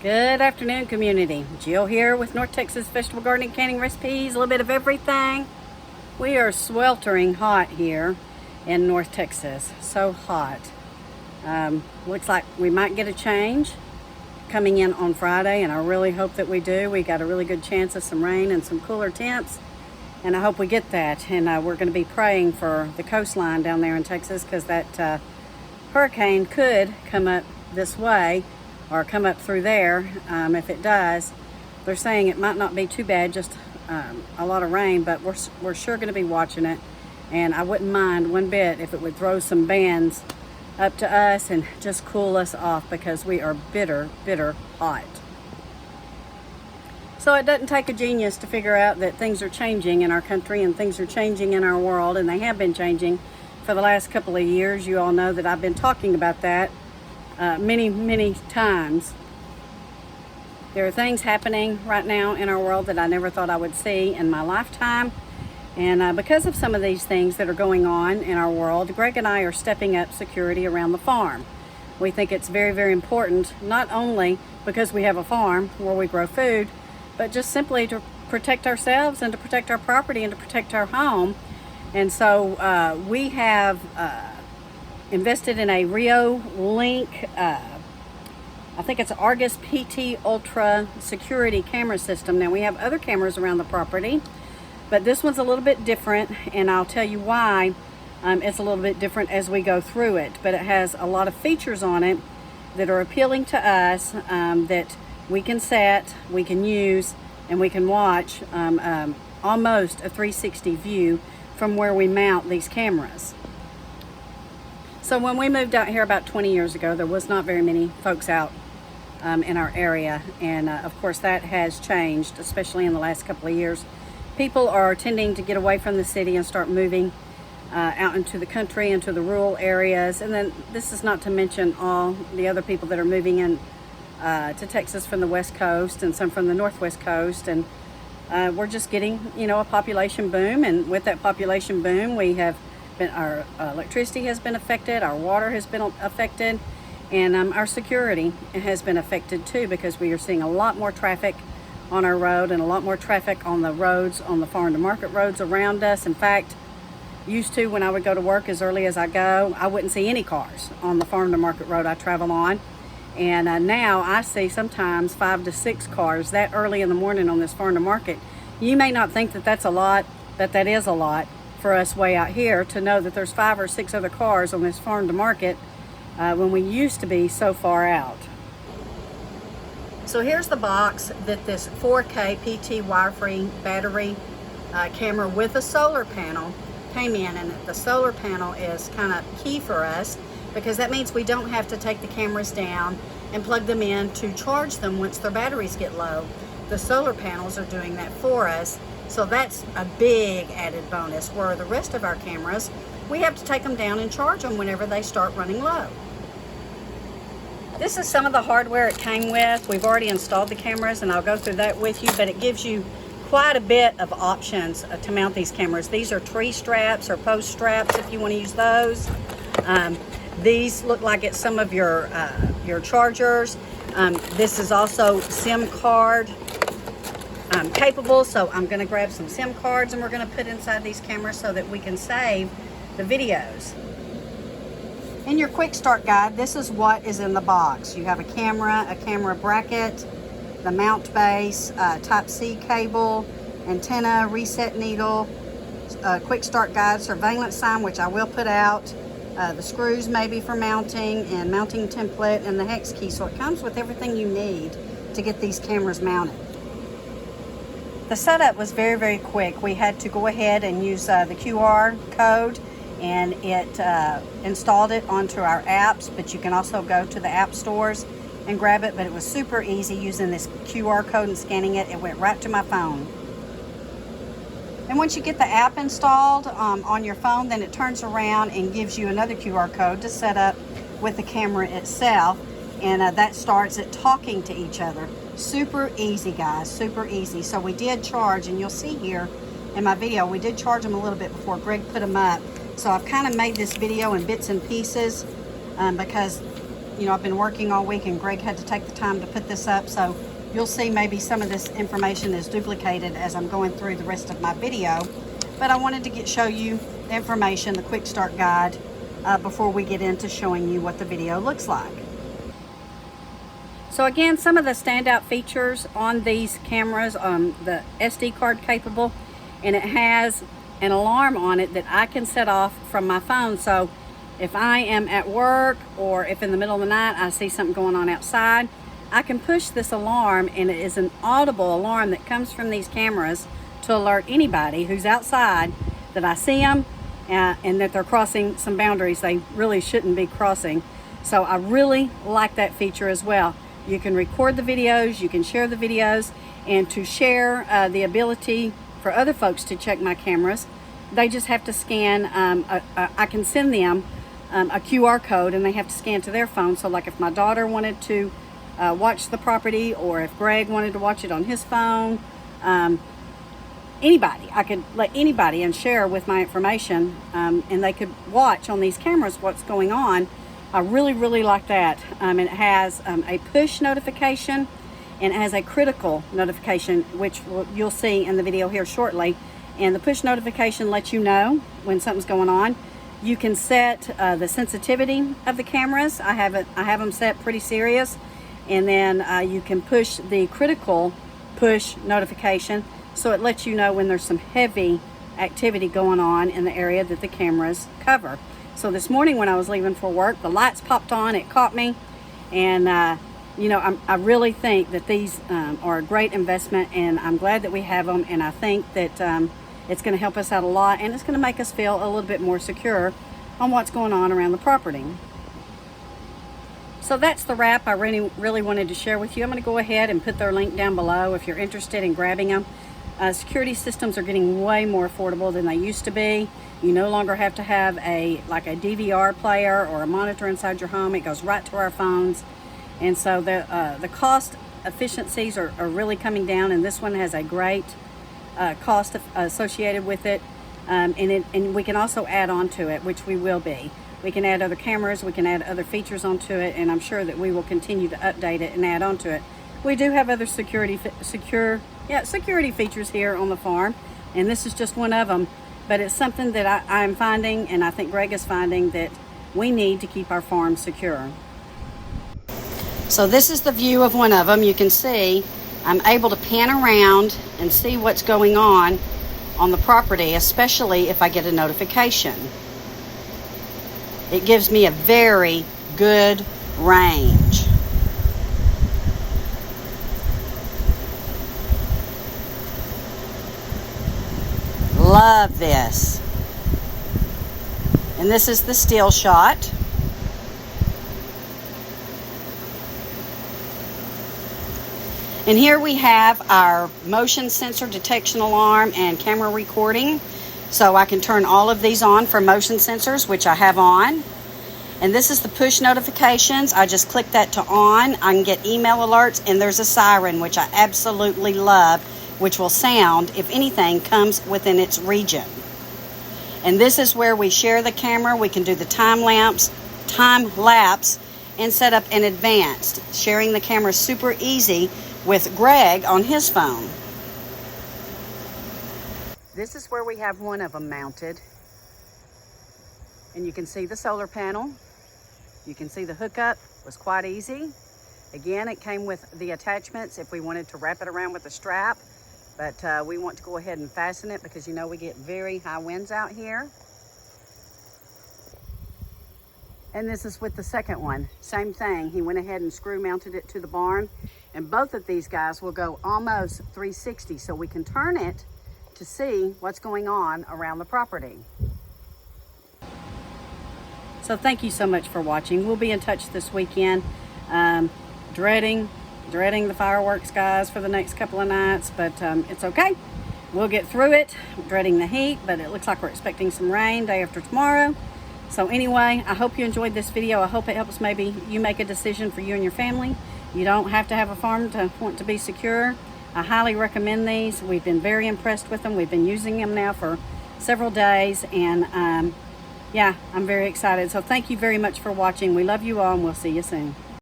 Good afternoon, community. Jill here with North Texas Vegetable Gardening Canning Recipes, a little bit of everything. We are sweltering hot here in North Texas. So hot. Looks like we might get a change coming in on Friday, and I really hope that we do. We got a really good chance of some rain and some cooler temps, and I hope we get that. And we're going to be praying for the coastline down there in Texas, because that hurricane could come up this way or come up through there. If it does, they're saying it might not be too bad, just a lot of rain, but we're sure going to be watching it. And I wouldn't mind one bit if it would throw some bands up to us and just cool us off, because we are bitter hot. So it doesn't take a genius to figure out that things are changing in our country and things are changing in our world, and they have been changing for the last couple of years. You all know that I've been talking about that many times. There are things happening right now in our world that I never thought I would see in my lifetime. And because of some of these things that are going on in our world, Greg and I are stepping up security around the farm. We think it's very important, not only because we have a farm where we grow food, but just simply to protect ourselves and to protect our property and to protect our home. And so we have invested in a Rio Link, I think it's Argus PT Ultra security camera system. Now we have other cameras around the property, but this one's a little bit different, and I'll tell you why it's a little bit different as we go through it. But it has a lot of features on it that are appealing to us, that we can set, we can use, and we can watch almost a 360 view from where we mount these cameras. So when we moved out here about 20 years ago, there was not very many folks out in our area, and of course that has changed, especially in the last couple of years. People are tending to get away from the city and start moving out into the country, into the rural areas. And then this is not to mention all the other people that are moving in to Texas from the West Coast and some from the Northwest Coast. And we're just getting, a population boom. And with that population boom, we have been, our electricity has been affected, our water has been affected, and our security has been affected too, because we are seeing a lot more traffic on our road and a lot more traffic on the roads, on the farm to market roads around us. In fact, used to, when I would go to work as early as I go, I wouldn't see any cars on the farm to market road I travel on. And now I see sometimes 5 to 6 cars that early in the morning on this farm to market. You may not think that that's a lot, but that is a lot for us way out here, to know that there's 5 or 6 other cars on this farm to market when we used to be so far out. So here's the box that this 4K PT wire-free battery camera with a solar panel came in, and the solar panel is kind of key for us, because that means we don't have to take the cameras down and plug them in to charge them once their batteries get low. The solar panels are doing that for us, so that's a big added bonus, where the rest of our cameras, we have to take them down and charge them whenever they start running low. This is some of the hardware it came with. We've already installed the cameras, and I'll go through that with you, but it gives you quite a bit of options to mount these cameras. These are tree straps or post straps if you want to use those. These look like it's some of your chargers. This is also SIM card capable, so I'm going to grab some SIM cards and we're going to put inside these cameras so that we can save the videos. In your quick start guide, this is what is in the box. You have a camera bracket, the mount base, Type-C cable, antenna, reset needle, quick start guide, surveillance sign, which I will put out, the screws maybe for mounting, and mounting template, and the hex key. So it comes with everything you need to get these cameras mounted. The setup was very quick. We had to go ahead and use the QR code, and it installed it onto our apps, but you can also go to the app stores and grab it. But it was super easy using this QR code and scanning it. It went right to my phone. And once you get the app installed on your phone, then it turns around and gives you another QR code to set up with the camera itself, and that starts it talking to each other. Super easy, guys, super easy. So we did charge, and you'll see here in my video, we did charge them a little bit before Greg put them up. So I've kind of made this video in bits and pieces because I've been working all week and Greg had to take the time to put this up, so you'll see maybe some of this information is duplicated as I'm going through the rest of my video. But I wanted to show you the information, the quick start guide, before we get into showing you what the video looks like. So again, some of the standout features on these cameras, the SD card capable, and it has an alarm on it that I can set off from my phone. So if I am at work or if in the middle of the night I see something going on outside, I can push this alarm, and it is an audible alarm that comes from these cameras to alert anybody who's outside that I see them and that they're crossing some boundaries they really shouldn't be crossing. So I really like that feature as well. You can record the videos, you can share the videos, and to share the ability for other folks to check my cameras, they just have to scan, I can send them a QR code and they have to scan to their phone. So like if my daughter wanted to watch the property, or if Greg wanted to watch it on his phone, anybody, I could let anybody and share with my information, and they could watch on these cameras what's going on. I really like that. It has a push notification, and it has a critical notification, which you'll see in the video here shortly. And the push notification lets you know when something's going on. You can set the sensitivity of the cameras. I have them set pretty serious, and then you can push the critical push notification, so it lets you know when there's some heavy activity going on in the area that the cameras cover. So this morning when I was leaving for work, the lights popped on, it caught me, and I really think that these are a great investment, and I'm glad that we have them, and I think that it's going to help us out a lot, and it's going to make us feel a little bit more secure on what's going on around the property. So that's the wrap I really wanted to share with you. I'm going to go ahead and put their link down below if you're interested in grabbing them. Security systems are getting way more affordable than they used to be. You no longer have to have a DVR player or a monitor inside your home. It goes right to our phones. And so the cost efficiencies are really coming down, and this one has a great cost associated with it. And we can also add on to it, which we will be. We can add other cameras, we can add other features onto it, and I'm sure that we will continue to update it and add on to it. We do have other security features here on the farm, and this is just one of them. But it's something that I'm finding, and I think Greg is finding, that we need to keep our farm secure. So this is the view of one of them. You can see I'm able to pan around and see what's going on the property, especially if I get a notification. It gives me a very good range. Love this. And this is the still shot. And here we have our motion sensor detection alarm and camera recording. So I can turn all of these on for motion sensors, which I have on. And this is the push notifications. I just click that to on. I can get email alerts, and there's a siren, which I absolutely love, which will sound if anything comes within its region. And this is where we share the camera. We can do the time lapse, and set up an advanced. Sharing the camera is super easy with Greg on his phone. This is where we have one of them mounted. And you can see the solar panel. You can see the hookup was quite easy. Again, it came with the attachments if we wanted to wrap it around with a strap. But we want to go ahead and fasten it because we get very high winds out here. And this is with the second one. Same thing. He went ahead and screw mounted it to the barn. And both of these guys will go almost 360, so we can turn it to see what's going on around the property. So thank you so much for watching. We'll be in touch this weekend. Dreading the fireworks, guys, for the next couple of nights, but it's okay. We'll get through it. Dreading the heat, but it looks like we're expecting some rain day after tomorrow. So anyway, I hope you enjoyed this video. I hope it helps maybe you make a decision for you and your family. You don't have to have a farm to want to be secure. I highly recommend these. We've been very impressed with them. We've been using them now for several days, and yeah, I'm very excited. So thank you very much for watching. We love you all, and we'll see you soon.